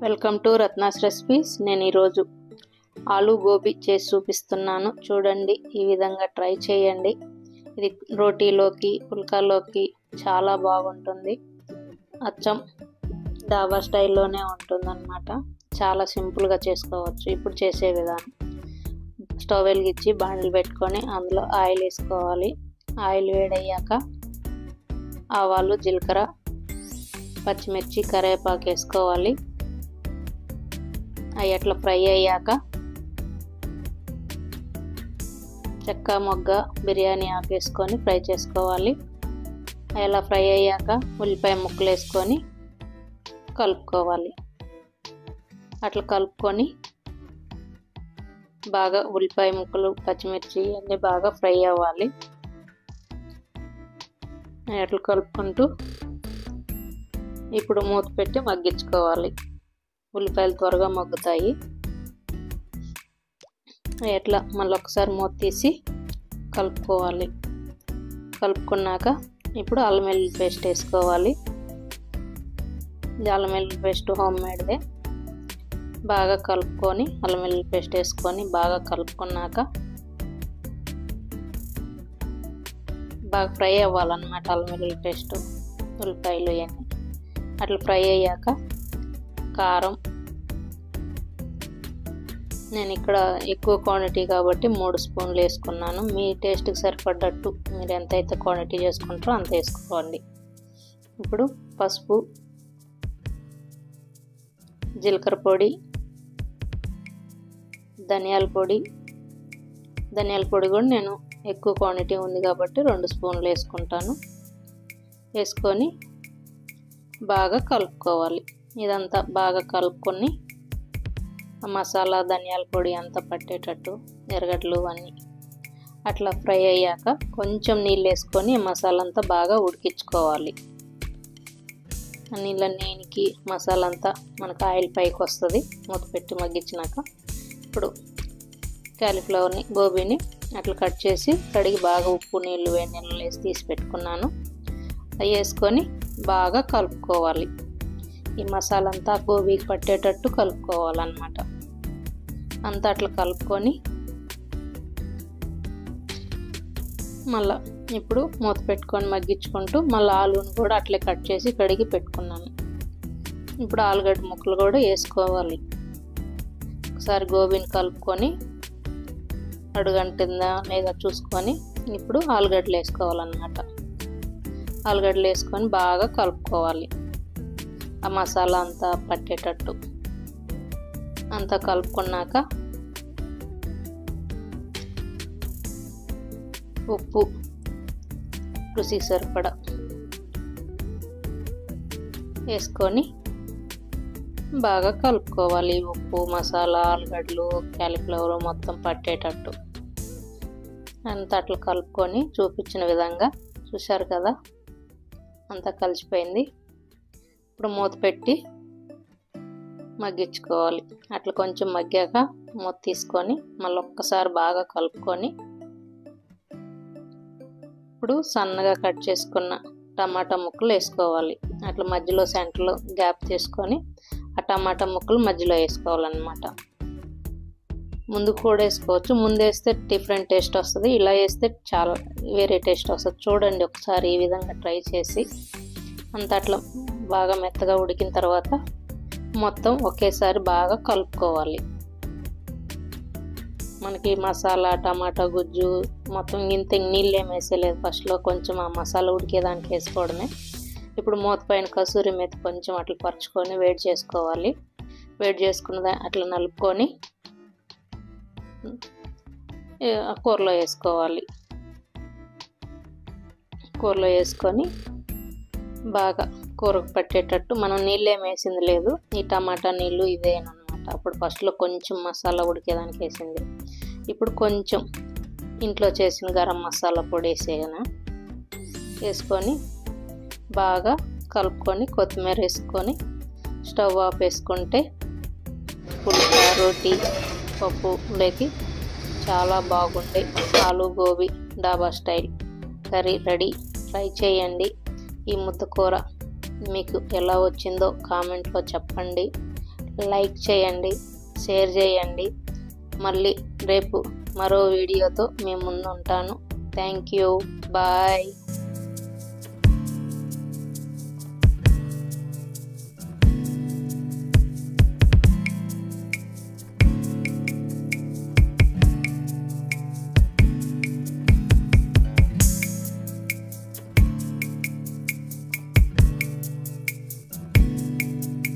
Welcome to Ratna's recipes. నేను ఈరోజు ఆలు గోబీ చేసి చూపిస్తున్నాను. చూడండి, ఈ విధంగా ట్రై చేయండి. ఇది రోటీలోకి పుల్కాలోకి చాలా బాగుంటుంది. అచ్చం డాబా స్టైల్లోనే ఉంటుందన్నమాట. చాలా సింపుల్గా చేసుకోవచ్చు. ఇప్పుడు చేసే విధానం: స్టవ్ వెలిగించి బాండిల్ పెట్టుకొని అందులో ఆయిల్ వేసుకోవాలి. ఆయిల్ వేడయ్యాక ఆవాలు, జీలకర్ర, పచ్చిమిర్చి, కరివేపాకు వేసుకోవాలి. అవి అట్లా ఫ్రై అయ్యాక చెక్క, మొగ్గ, బిర్యానీ ఆకు వేసుకొని ఫ్రై చేసుకోవాలి. అలా ఫ్రై అయ్యాక ఉల్లిపాయ ముక్కలు వేసుకొని కలుపుకోవాలి. అట్లా కలుపుకొని బాగా ఉల్లిపాయ ముక్కలు, పచ్చిమిర్చి అన్నీ బాగా ఫ్రై అవ్వాలి. అట్లా కలుపుకుంటూ ఇప్పుడు మూత పెట్టి మగ్గించుకోవాలి. ఉల్లిపాయలు త్వరగా మగ్గుతాయి. ఎట్లా మళ్ళీ ఒకసారి మూత తీసి కలుపుకోవాలి. కలుపుకున్నాక ఇప్పుడు అల్లం వెల్లుల్లి పేస్ట్ వేసుకోవాలి. అల్లం వెల్లుల్లి పేస్ట్ హోమ్ మేడ్దే. బాగా కలుపుకొని అల్లం వెల్లుల్లి పేస్ట్ వేసుకొని బాగా కలుపుకున్నాక బాగా ఫ్రై అవ్వాలన్నమాట. అల్లం వెల్లుల్లి పేస్ట్, ఉల్లిపాయలు ఇవన్నీ అట్లా ఫ్రై అయ్యాక కారం, నేను ఇక్కడ ఎక్కువ క్వాంటిటీ కాబట్టి 3 స్పూన్లు వేసుకున్నాను. మీ టేస్ట్కి సరిపడ్డట్టు మీరు ఎంతైతే క్వాంటిటీ చేసుకుంటారో అంత వేసుకోండి. ఇప్పుడు పసుపు, జీలకర్ర పొడి, ధనియాల పొడి కూడా నేను ఎక్కువ క్వాంటిటీ ఉంది కాబట్టి 2 స్పూన్లు వేసుకుంటాను. వేసుకొని బాగా కలుపుకోవాలి. ఇదంతా బాగా కలుపుకొని మసాలా, ధనియాల పొడి అంతా పట్టేటట్టు, ఎర్రగడ్డలు అన్నీ అట్లా ఫ్రై అయ్యాక కొంచెం నీళ్ళు వేసుకొని మసాలా అంతా బాగా ఉడికించుకోవాలి. నీళ్ళ నేనికి మసాలా అంతా మనకు ఆయిల్ పైకి వస్తుంది మూత పెట్టి మగ్గించినాక. ఇప్పుడు కాలీఫ్లవర్ని, గోబీని అట్లా కట్ చేసి కడిగి బాగా ఉప్పు నీళ్ళు, వేడి నీళ్ళు వేసి తీసి పెట్టుకున్నాను. అవి వేసుకొని బాగా కలుపుకోవాలి. ఈ మసాలా అంతా గోబీకి పట్టేటట్టు కలుపుకోవాలన్నమాట. అంతా అట్లా కలుపుకొని మళ్ళీ ఇప్పుడు మూత పెట్టుకొని మగ్గించుకుంటూ మళ్ళీ ఆలుని కూడా అట్లే కట్ చేసి కడిగి పెట్టుకున్నాను. ఇప్పుడు ఆలుగడ్డ ముక్కలు కూడా వేసుకోవాలి. ఒకసారి గోబీని కలుపుకొని అడుగంటుందా లేదా చూసుకొని ఇప్పుడు ఆలుగడ్డలు వేసుకోవాలన్నమాట. ఆలుగడ్డలు వేసుకొని బాగా కలుపుకోవాలి. ఆ మసాలా అంతా పట్టేటట్టు అంతా కలుపుకున్నాక ఉప్పు రుచికి సరిపడా వేసుకొని బాగా కలుపుకోవాలి. ఉప్పు, మసాలా, ఆలుగడ్డలు, కాలీఫ్లవర్ మొత్తం పట్టేటట్టు అంతా అట్లా కలుపుకొని చూపించిన విధంగా చూశారు కదా, అంతా కలిసిపోయింది. ఇప్పుడు మూత పెట్టి మగ్గించుకోవాలి. అట్లా కొంచెం మగ్గాక మూత తీసుకొని మళ్ళీ ఒక్కసారి బాగా కలుపుకొని ఇప్పుడు సన్నగా కట్ చేసుకున్న టమాటా ముక్కలు వేసుకోవాలి. అట్లా మధ్యలో సెంటర్లో గ్యాప్ తీసుకొని ఆ టమాటా ముక్కలు మధ్యలో వేసుకోవాలన్నమాట. ముందు కూడా వేసుకోవచ్చు. ముందు వేస్తే డిఫరెంట్ టేస్ట్ వస్తుంది, ఇలా వేస్తే చాలా వేరే టేస్ట్ వస్తుంది. చూడండి ఒకసారి ఈ విధంగా ట్రై చేసి. అంత అట్లా బాగా మెత్తగా ఉడికిన తర్వాత మొత్తం ఒకేసారి బాగా కలుపుకోవాలి. మనకి మసాలా, టమాటా గుజ్జు మొత్తం ఇంత నీళ్ళు ఏమి వేసేలేదు. ఫస్ట్లో కొంచెం ఆ మసాలా ఉడికేదానికి వేసుకోవడమే. ఇప్పుడు మూత పైన కసూరి మేతి కొంచెం అట్లా పరుచుకొని వేడి చేసుకోవాలి. వేడి చేసుకున్న అట్లా నలుపుకొని కూరలో వేసుకోవాలి. కూరలో వేసుకొని బాగా కూరకు పట్టేటట్టు, మనం నీళ్ళు ఏమి వేసింది లేదు, ఈ టమాటా నీళ్ళు ఇదేనమాట. అప్పుడు ఫస్ట్లో కొంచెం మసాలా ఉడికేదానికి వేసింది. ఇప్పుడు కొంచెం ఇంట్లో చేసిన గరం మసాలా పొడి వేసుకొని బాగా కలుపుకొని కొత్తిమీర వేసుకొని స్టవ్ ఆఫ్ వేసుకుంటే పుల్కా, రోటీ, పప్పులోకి చాలా బాగుండే ఆలు గోబీ డాబా స్టైల్ కర్రీ రెడీ. ట్రై చేయండి. ఈ ముద్ద కూర మీకు ఎలా వచ్చిందో కామెంట్లో చెప్పండి. లైక్ చేయండి, షేర్ చేయండి. మళ్ళీ రేపు మరో వీడియోతో మీ ముందు ఉంటాను. Thank you. బాయ్.